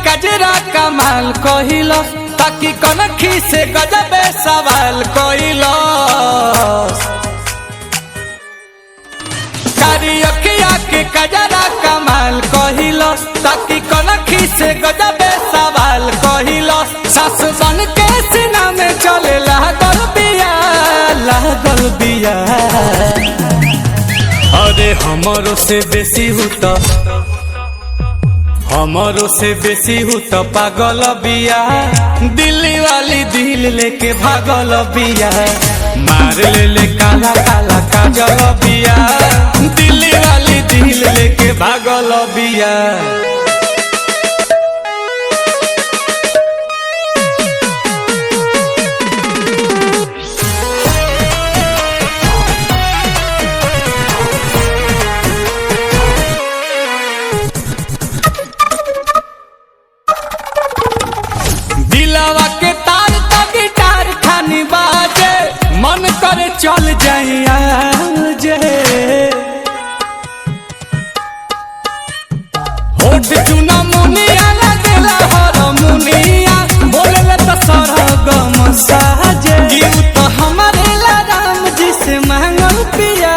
कजरा कमाल कहिलो ताकि कनखी से गजबे सवाल कहिलो करियकिया के कजरा कमाल कहिलो ताकि कनखी से गजबे सवाल कहिलो सास बन के सीना में चले लागल बिया अरे हमरो से बेसी हूँ तो पागल बिया दिल्ली वाली दिल लेके भागल बिया मार ले काला काला काजल बिया दिल्ली वाली दिल लेके भागल बिया। दिलवा के तार तो गिटार खानी बाजे मन करे चल जाइया जे होठ चुना मुनिया लगेला हर मुनिया बोले तो सरगम साजे गीत तो हमारे ला राम जी से मांगल पिया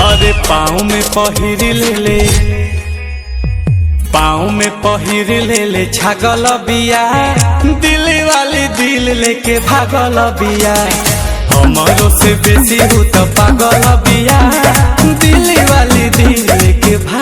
अरे पाँव में पहिर ले छागल बिया दिल्ली वाली दिल लेके भागल बिया हमरो से बेसी हूँ तो पागल बिया दिल्ली वाली दिल लेके भागल